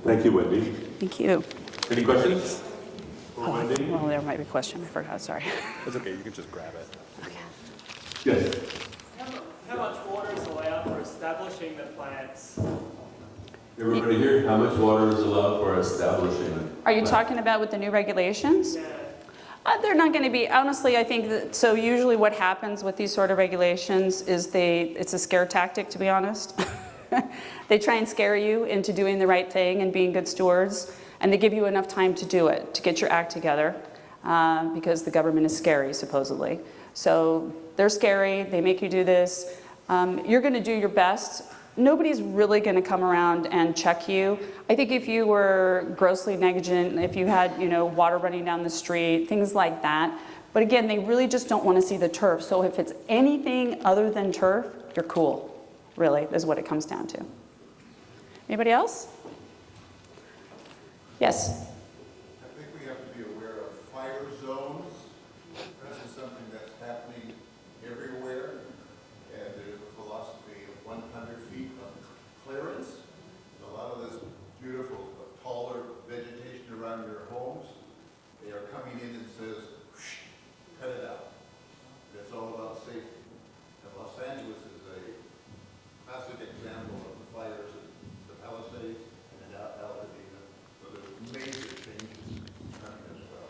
Thank you, Wendy. Thank you. Any questions for Wendy? Well, there might be a question. I forgot. Sorry. That's okay. You can just grab it. Okay. Yes. How much water is allowed for establishing the plants? Everybody here, how much water is allowed for establishing? Are you talking about with the new regulations? Yeah. They're not going to be, honestly, I think that, so usually what happens with these sort of regulations is it's a scare tactic, to be honest. They try and scare you into doing the right thing and being good stewards, and they give you enough time to do it, to get your act together, because the government is scary, supposedly. So they're scary, they make you do this. You're going to do your best. Nobody's really going to come around and check you. I think if you were grossly negligent, if you had, water running down the street, things like that. But again, they really just don't want to see the turf. So if it's anything other than turf, you're cool, really, is what it comes down to. Anybody else? Yes? I think we have to be aware of fire zones. This is something that's happening everywhere. And there's a philosophy of 100 feet of clearance. A lot of this beautiful, taller vegetation around your homes, they are coming in and says, cut it out. That's all about safety. And Los Angeles is a classic example of the fires in the Palisades and in Altadena. So there's major changes coming as well.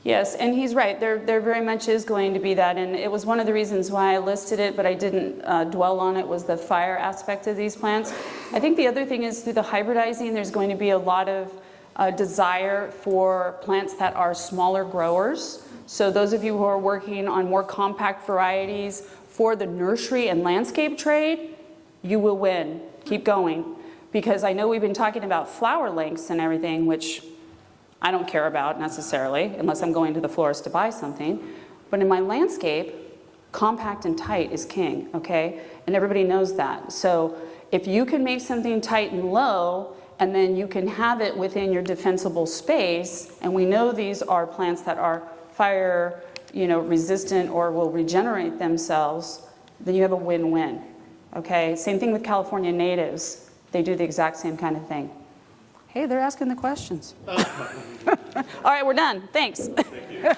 Yes, and he's right. There very much is going to be that, and it was one of the reasons why I listed it, but I didn't dwell on it, was the fire aspect of these plants. I think the other thing is through the hybridizing, there's going to be a lot of desire for plants that are smaller growers. So those of you who are working on more compact varieties for the nursery and landscape trade, you will win. Keep going. Because I know we've been talking about flower lengths and everything, which I don't care about necessarily, unless I'm going to the florist to buy something. But in my landscape, compact and tight is king, okay? And everybody knows that. So if you can make something tight and low, and then you can have it within your defensible space, and we know these are plants that are fire, resistant or will regenerate themselves, then you have a win-win, okay? Same thing with California natives. They do the exact same kind of thing. Hey, they're asking the questions. All right, we're done. Thanks. Thank you.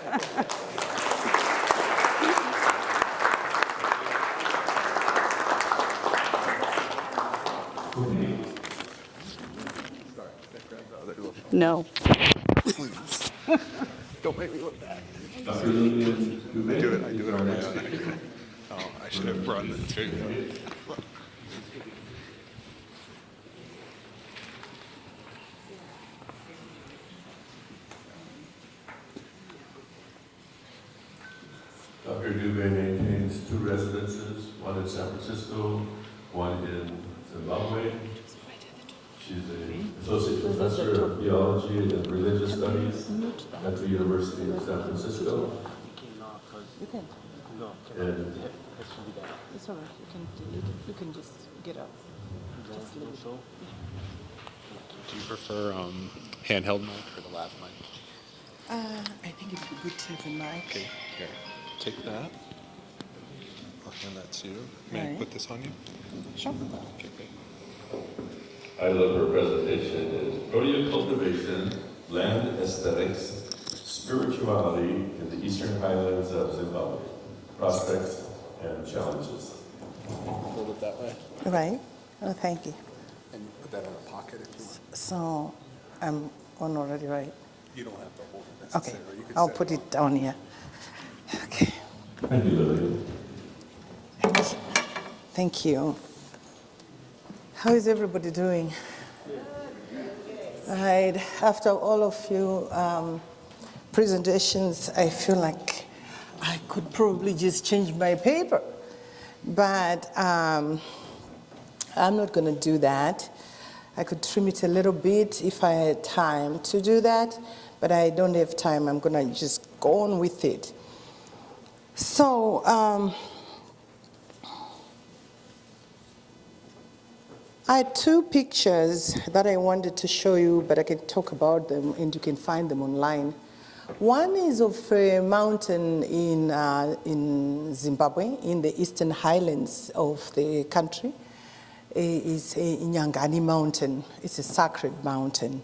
No. Please. Don't make me look bad. Dr. Lilian, I do it on my own. Oh, I should have brought it too. Dr. Dube maintains 2 residences, one in San Francisco, one in Zimbabwe. She's an associate professor of theology and religious studies at the University of San Francisco. And It's all right. You can just get up. Just leave it. Do you prefer handheld mic or the lav mic? I think it'd be good to have a mic. Okay, here. Take that. I'll hand that to you. May I Right. put this on you? Sure. Okay, great. I love her presentation. Is Protea Cultivation, Land Aesthetics, Spirituality in the Eastern Highlands of Zimbabwe, Prospects and Challenges. Hold it that way. Right. Oh, thank you. And put that in a pocket if you want. So I'm on already, right? You don't have to hold it Okay. necessarily. You can I'll set put up. it down here. Okay. Thank you, Lilian. Thank you. How is everybody doing? Right. After all of you presentations, I feel like I could probably just change my paper, but I'm not going to do that. I could trim it a little bit if I had time to do that, but I don't have time. I'm going to just go on with it. So, I had 2 pictures that I wanted to show you, but I can talk about them and you can find them online. One is of a mountain in Zimbabwe, in the eastern highlands of the country. is Nyangani Mountain. It's a sacred mountain.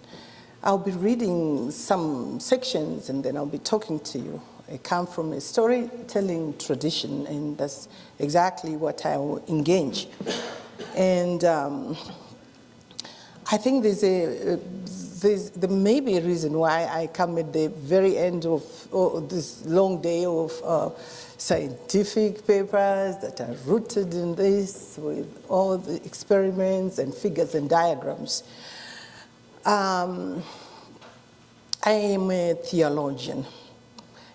I'll be reading some sections and then I'll be talking to you. I come from a storytelling tradition, and that's exactly what I will engage. And I think there may be a reason why I come at the very end of this long day of scientific papers that are rooted in this, with all the experiments and figures and diagrams. I am a theologian,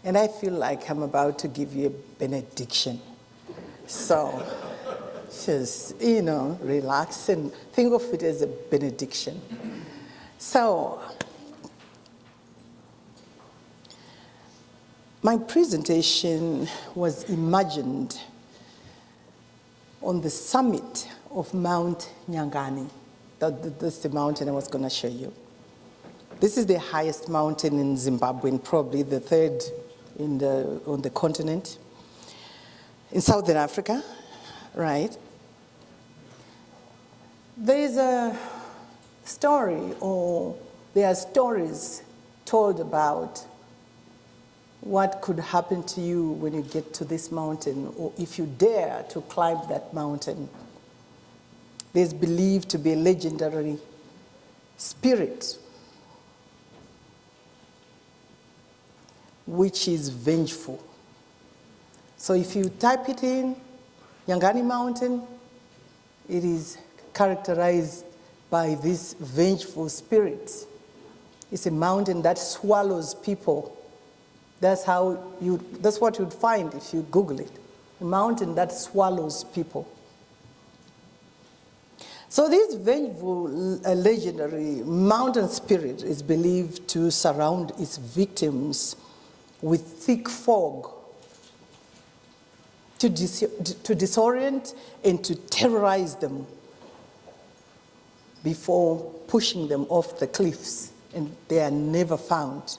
and I feel like I'm about to give you a benediction. So just, relax and think of it as a benediction. So, my presentation was imagined on the summit of Mount Nyangani. That's the mountain I was going to show you. This is the highest mountain in Zimbabwe, and probably the third on the continent. In Southern Africa, right? There is a story, or there are stories told about what could happen to you when you get to this mountain, or if you dare to climb that mountain. There's believed to be a legendary spirit which is vengeful. So if you type it in, Nyangani Mountain, it is characterized by this vengeful spirit. It's a mountain that swallows people. That's what you'd find if you Google it. A mountain that swallows people. So this vengeful, legendary mountain spirit is believed to surround its victims with thick fog to disorient and to terrorize them before pushing them off the cliffs, and they are never found.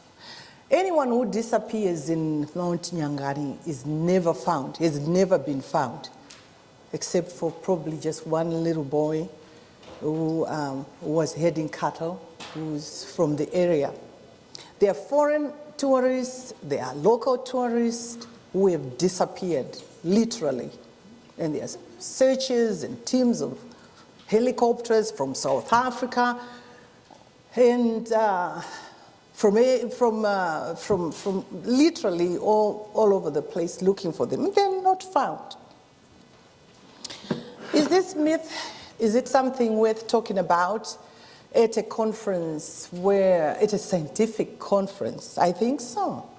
Anyone who disappears in Mount Nyangani is never found, has never been found, except for probably just one little boy who was herding cattle, who's from the area. There are foreign tourists, there are local tourists who have disappeared, literally. And there's searches and teams of helicopters from South Africa, and from literally all over the place looking for them. They're not found. Is this myth, is it something worth talking about at a conference at a scientific conference? I think so.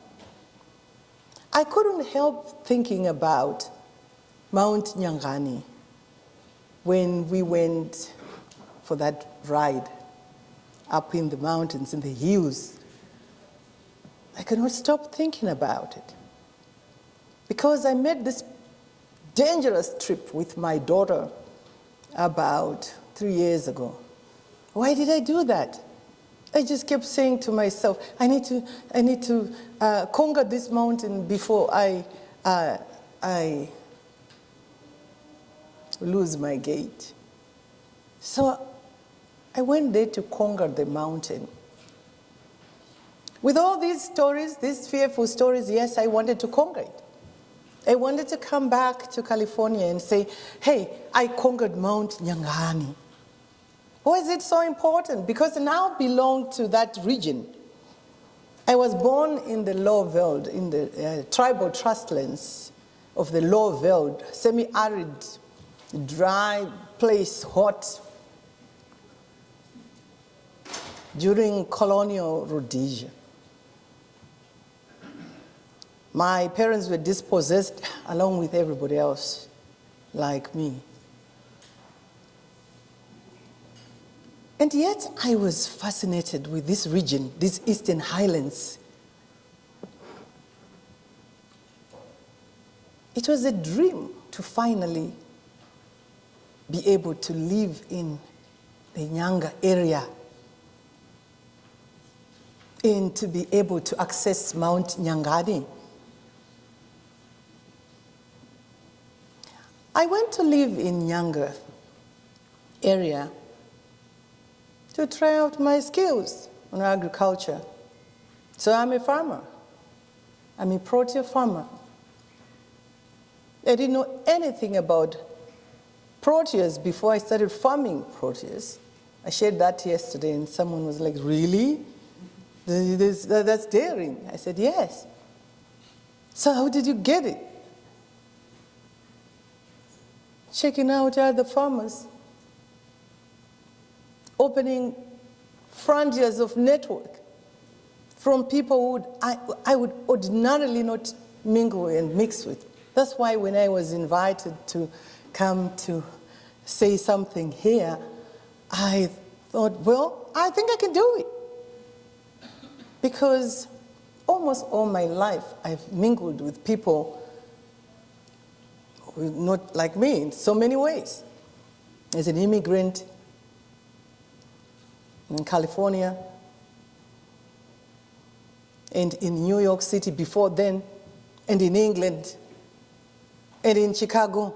I couldn't help thinking about Mount Nyangani when we went for that ride up in the mountains, in the hills. I could not stop thinking about it, because I made this dangerous trip with my daughter about 3 years ago. Why did I do that? I just kept saying to myself, I need to conquer this mountain before I lose my gait. So I went there to conquer the mountain. With all these stories, these fearful stories, yes, I wanted to conquer it. I wanted to come back to California and say, hey, I conquered Mount Nyangani. Why is it so important? Because I now belong to that region. I was born in the Lower Veld, in the tribal trustlands of the Lower Veld, semi-arid, dry place, hot, during colonial Rhodesia. My parents were dispossessed along with everybody else, like me. And yet I was fascinated with this region, these Eastern Highlands. It was a dream to finally be able to live in the Nyanga area and to be able to access Mount Nyangani. I went to live in Nyanga area to try out my skills on agriculture. So I'm a farmer. I'm a Protea farmer. I didn't know anything about Proteas before I started farming Proteas. I shared that yesterday, and someone was like, really? That's daring. I said, yes. So how did you get it? Checking out other farmers, opening frontiers of network from people who I would ordinarily not mingle and mix with. That's why when I was invited to come to say something here, I thought, well, I think I can do it. Because almost all my life, I've mingled with people who are not like me in so many ways. As an immigrant in California, and in New York City before then, and in England, and in Chicago,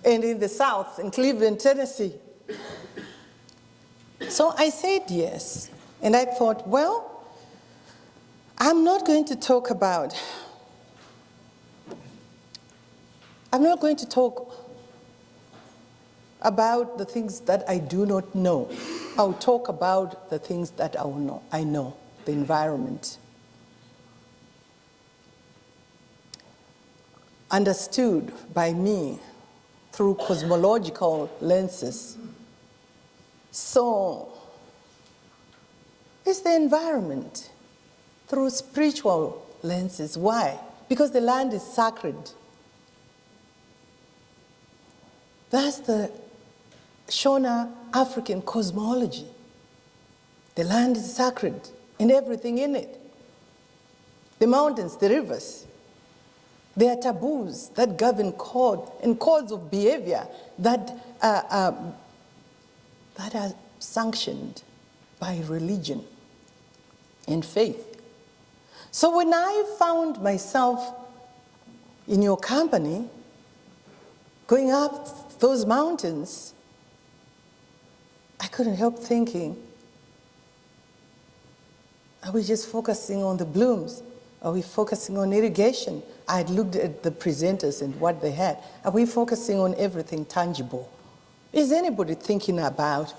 and in the South, in Cleveland, Tennessee. So I said yes, and I thought, well, I'm not going to talk about the things that I do not know. I'll talk about the things that I know, the environment. Understood by me through cosmological lenses. So, it's the environment through spiritual lenses. Why? Because the land is sacred. That's the Shona African cosmology. The land is sacred and everything in it. The mountains, the rivers. There are taboos that govern code and codes of behavior that are sanctioned by religion and faith. So when I found myself in your company, going up those mountains, I couldn't help thinking, are we just focusing on the blooms? Are we focusing on irrigation? I had looked at the presenters and what they had. Are we focusing on everything tangible? Is anybody thinking about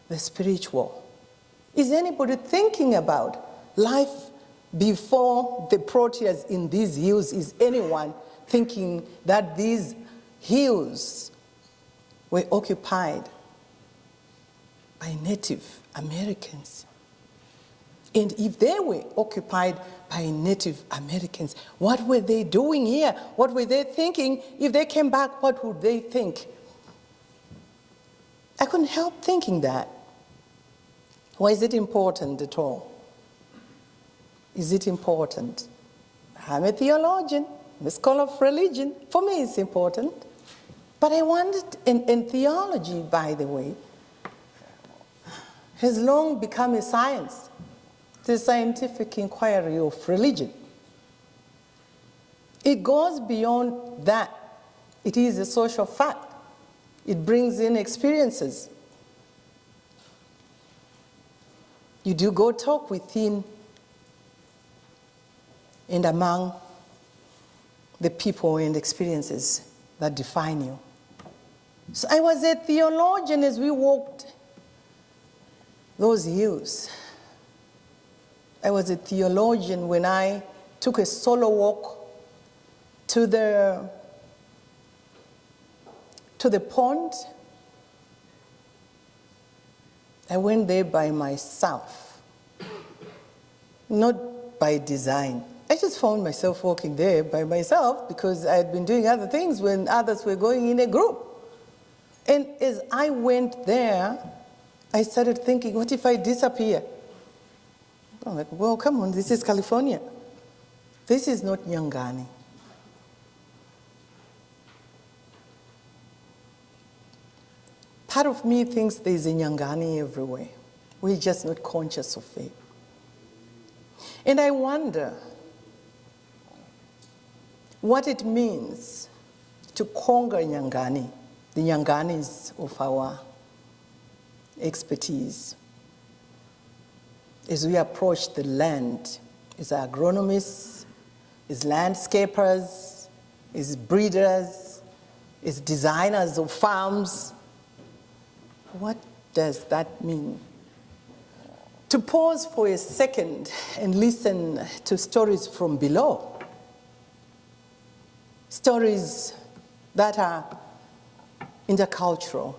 the spiritual? Is anybody thinking about life before the Proteas in these hills? Is anyone thinking that these hills were occupied by Native Americans? And if they were occupied by Native Americans, what were they doing here? What were they thinking? If they came back, what would they think? I couldn't help thinking that. Why is it important at all? Is it important? I'm a theologian, I'm a scholar of religion. For me, it's important. But I wanted, and theology, by the way, has long become a science. The scientific inquiry of religion. It goes beyond that. It is a social fact. It brings in experiences. You do go talk within and among the people and experiences that define you. So I was a theologian as we walked those hills. I was a theologian when I took a solo walk to the pond. I went there by myself, not by design. I just found myself walking there by myself because I had been doing other things when others were going in a group. And as I went there, I started thinking, what if I disappear? I'm like, well, come on, this is California. This is not Nyangani. Part of me thinks there's a Nyangani everywhere. We're just not conscious of it. And I wonder what it means to conquer Nyangani, the Nyanganis of our expertise as we approach the land, as agronomists, as landscapers, as breeders, as designers of farms. What does that mean? To pause for a second and listen to stories from below. Stories that are intercultural,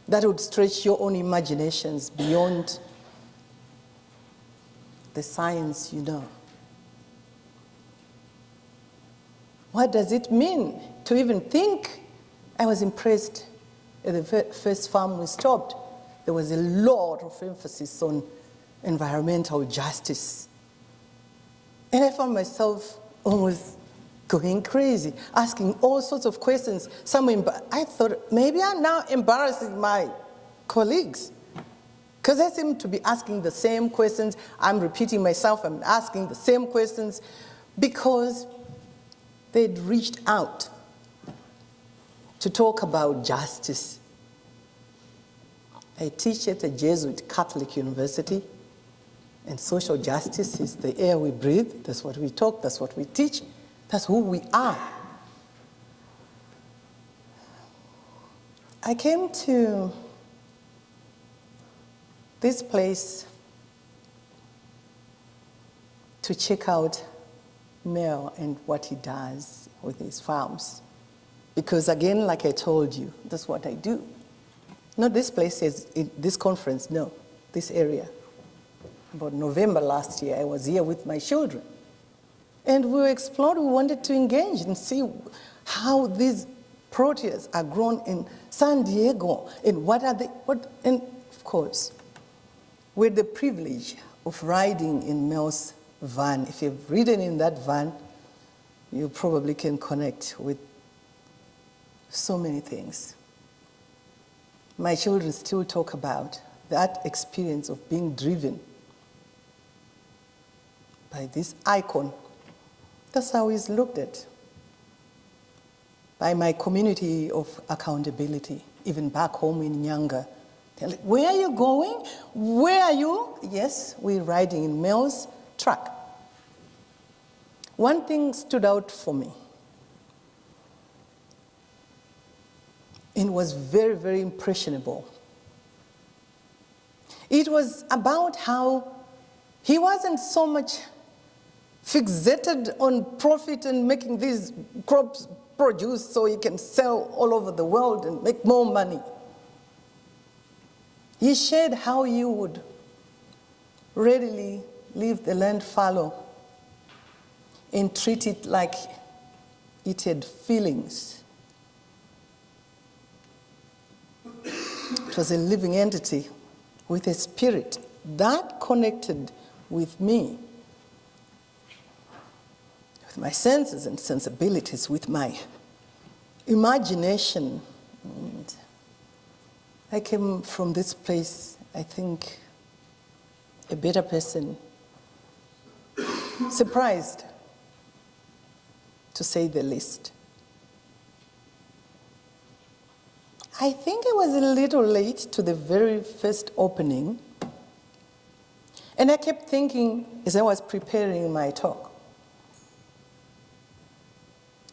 that would stretch your own imaginations beyond the science you know. What does it mean to even think? I was impressed at the first farm we stopped. There was a lot of emphasis on environmental justice. And I found myself almost going crazy, asking all sorts of questions. I thought, maybe I'm now embarrassing my colleagues, because I seem to be asking the same questions. I'm repeating myself, I'm asking the same questions, because they'd reached out to talk about justice. I teach at a Jesuit Catholic university, and social justice is the air we breathe. That's what we talk, that's what we teach, that's who we are. I came to this place to check out Mel and what he does with his farms. Because again, like I told you, that's what I do. Not this place, this conference, no, this area. About November last year, I was here with my children. And we explored, we wanted to engage and see how these Proteas are grown in San Diego, and and of course, we had the privilege of riding in Mel's van. If you've ridden in that van, you probably can connect with so many things. My children still talk about that experience of being driven by this icon. That's how he's looked at. By my community of accountability, even back home in Nyanga. They're like, where are you going? Where are you? Yes, we're riding in Mel's truck. One thing stood out for me. It was very, very impressionable. It was about how he wasn't so much fixated on profit and making these crops produce so he can sell all over the world and make more money. He shared how you would readily leave the land fallow and treat it like it had feelings. It was a living entity with a spirit that connected with me, with my senses and sensibilities, with my imagination. And I came from this place, I think, a better person, surprised, to say the least. I think I was a little late to the very first opening, and I kept thinking as I was preparing my talk,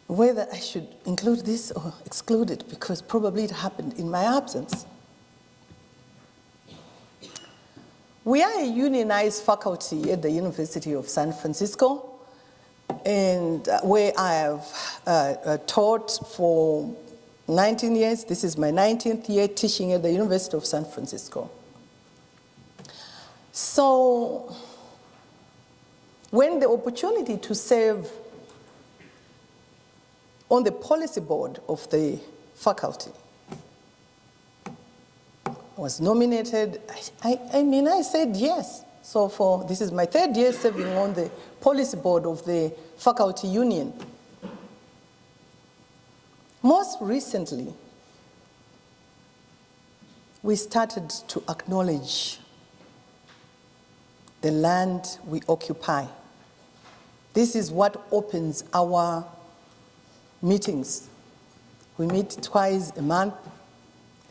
whether I should include this or exclude it, because probably it happened in my absence. We are a unionized faculty at the University of San Francisco, and where I have taught for 19 years. This is my 19th year teaching at the University of San Francisco. So when the opportunity to serve on the policy board of the faculty was nominated, I said yes. So this is my third year serving on the policy board of the faculty union. Most recently, we started to acknowledge the land we occupy. This is what opens our meetings. We meet twice a month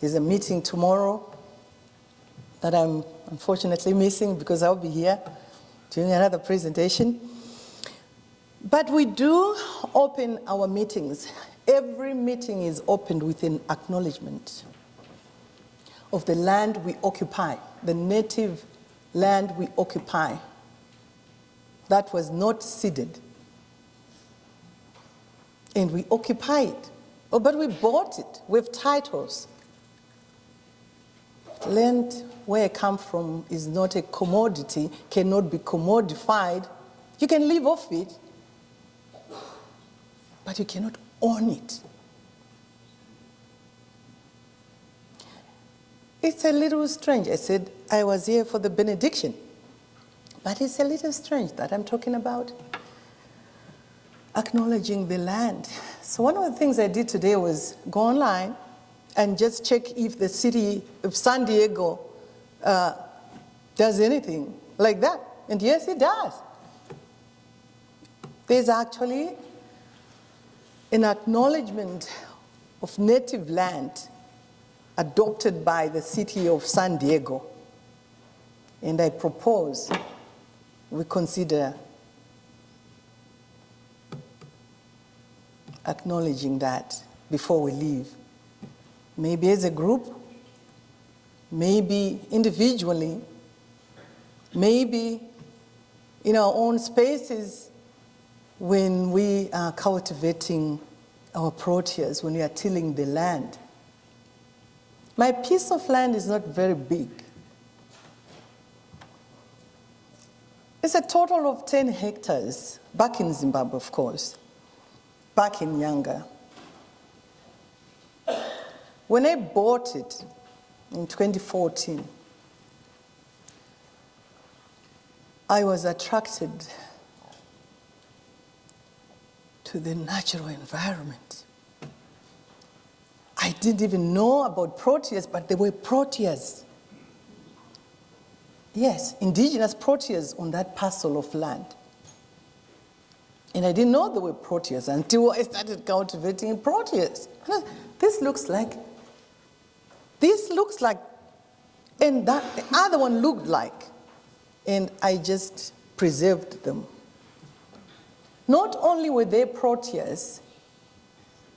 There's a meeting tomorrow that I'm unfortunately missing because I'll be here doing another presentation. But we do open our meetings. Every meeting is opened with an acknowledgement of the land we occupy, the native land we occupy. That was not ceded. And we occupy it. Oh, but we bought it with titles. Land where I come from is not a commodity, cannot be commodified. You can live off it, but you cannot own it. It's a little strange. I said I was here for the benediction, but it's a little strange that I'm talking about acknowledging the land. So one of the things I did today was go online and just check if the city of San Diego does anything like that. And yes, it does. There's actually an acknowledgement of native land adopted by the city of San Diego. And I propose we consider acknowledging that before we leave. Maybe as a group, maybe individually, maybe in our own spaces when we are cultivating our proteas, when we are tilling the land. My piece of land is not very big. It's a total of 10 hectares, back in Zimbabwe, of course, back in Nyanga. When I bought it in 2014, I was attracted to the natural environment. I didn't even know about Proteas, but there were Proteas. Yes, indigenous Proteas on that parcel of land. And I didn't know there were Proteas until I started cultivating Proteas. This looks like, and that the other one looked like. And I just preserved them. Not only were there Proteas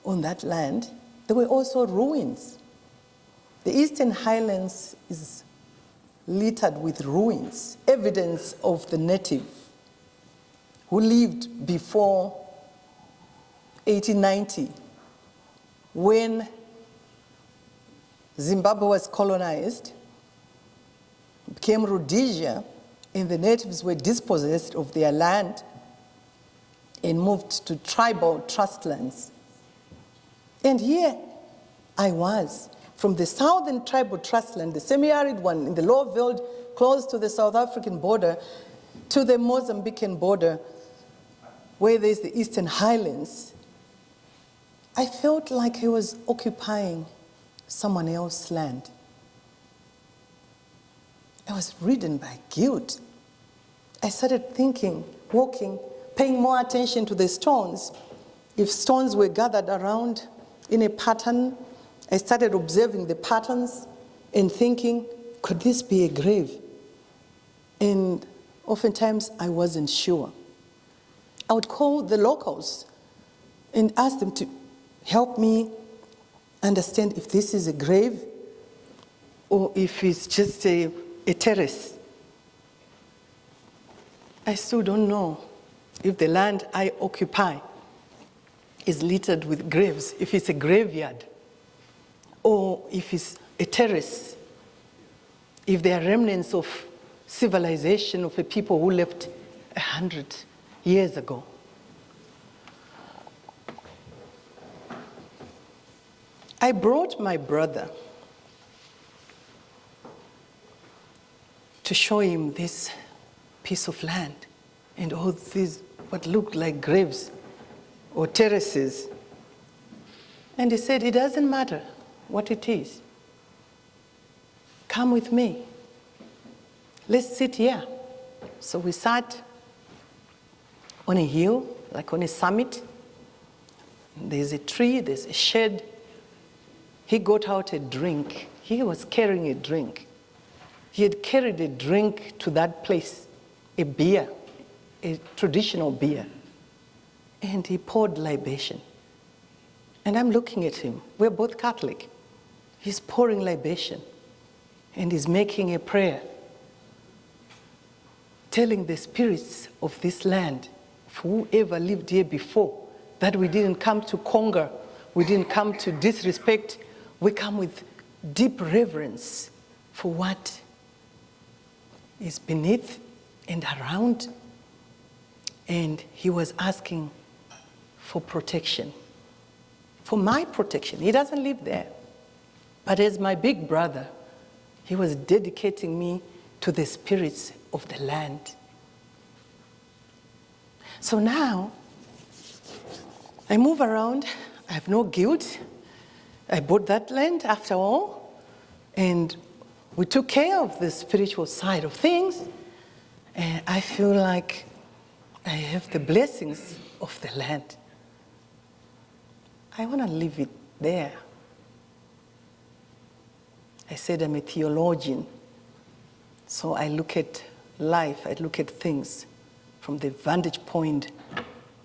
on that land, there were also ruins. The eastern highlands is littered with ruins, evidence of the native who lived before 1890, when Zimbabwe was colonized, became Rhodesia, and the natives were dispossessed of their land and moved to tribal trust lands. And here I was, from the southern tribal trust land, the semi-arid one in the lower veld, close to the South African border, to the Mozambican border, where there's the eastern highlands. I felt like I was occupying someone else's land. I was ridden by guilt. I started thinking, walking, paying more attention to the stones. If stones were gathered around in a pattern, I started observing the patterns and thinking, could this be a grave? And oftentimes I wasn't sure. I would call the locals and ask them to help me understand if this is a grave or if it's just a terrace. I still don't know if the land I occupy is littered with graves, if it's a graveyard, or if it's a terrace, if there are remnants of civilization of the people who left 100 years ago. I brought my brother to show him this piece of land and all these what looked like graves or terraces. And he said, it doesn't matter what it is. Come with me. Let's sit here. So we sat on a hill, like on a summit. There's a tree, there's a shed. he got out a drink. He was carrying a drink. He had carried a drink to that place, a beer, a traditional beer. And he poured libation. And I'm looking at him. We're both Catholic. He's pouring libation. And he's making a prayer, telling the spirits of this land, of whoever lived here before, that we didn't come to conquer, we didn't come to disrespect, we come with deep reverence for what is beneath and around. And he was asking for protection, for my protection. He doesn't live there. But as my big brother, he was dedicating me to the spirits of the land. So now, I move around, I have no guilt. I bought that land after all, and we took care of the spiritual side of things, and I feel like I have the blessings of the land. I want to leave it there. I said I'm a theologian, so I look at life, I look at things from the vantage point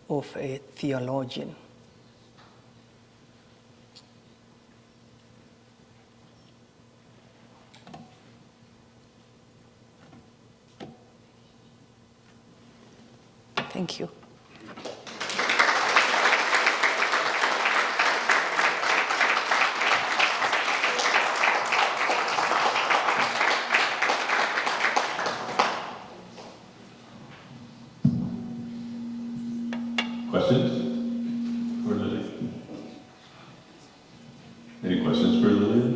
of a theologian. Thank you. Questions for Lilian? Any questions for Lilian?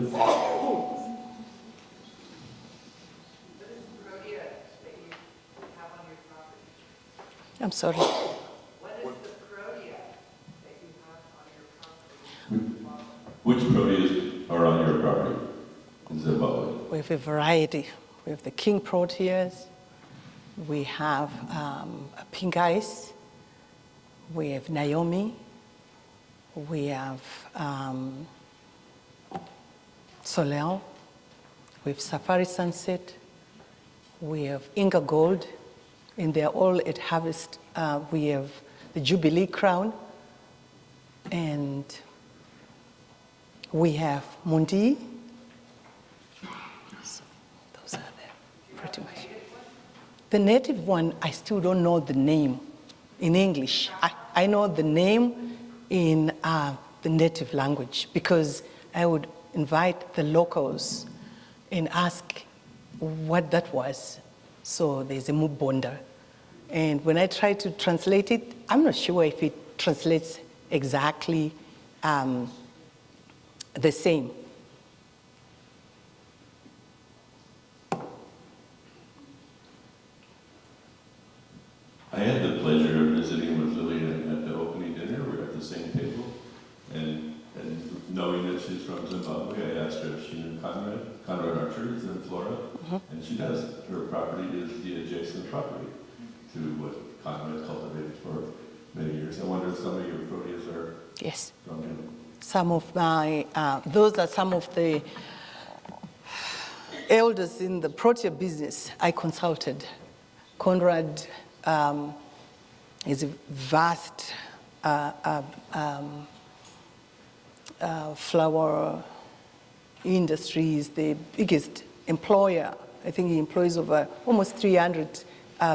I'm sorry. What is the Protea that you have on your property? Which Proteas are on your property in Zimbabwe? We have a variety. We have the king Proteas. We have pink ice. We have Naomi. We have Soleil. We have Safari Sunset. We have Inga Gold. And they're all at harvest. We have the Jubilee Crown. And we have Mundi. So those are there, pretty much. The native one, I still don't know the name in English. I know the name in the native language because I would invite the locals and ask what that was. So there's a Mubonda. And when I try to translate it, I'm not sure if it translates exactly the same. I had the pleasure of visiting with Lilian at the opening dinner. We were at the same table. And knowing that she's from Zimbabwe, I asked her if she knew Conrad. Conrad Archer is in Florida. And she does. Her property is the adjacent property to what Conrad cultivated for many years. I wonder if some of your Proteas are Yes. from him. Some of my, those are some of the elders in the Protea business I consulted. Conrad is a vast flower industry, is the biggest employer. I think he employs over almost 300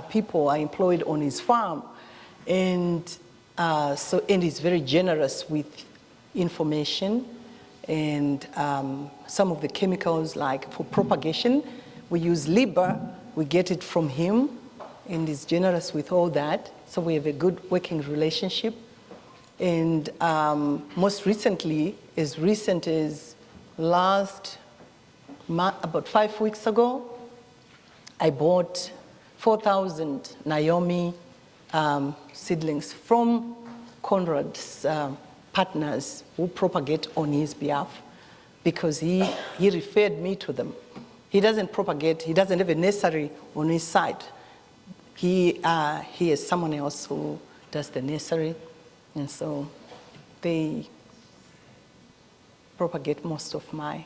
people are employed on his farm. And and he's very generous with information. And some of the chemicals, like for propagation, we use Liber, we get it from him, and he's generous with all that. So we have a good working relationship. And most recently, as recent as about 5 weeks ago, I bought 4,000 Naomi seedlings from Conrad's partners who propagate on his behalf, because he referred me to them. He doesn't propagate, he doesn't have a nursery on his side. He has someone else who does the nursery, and so they propagate most of my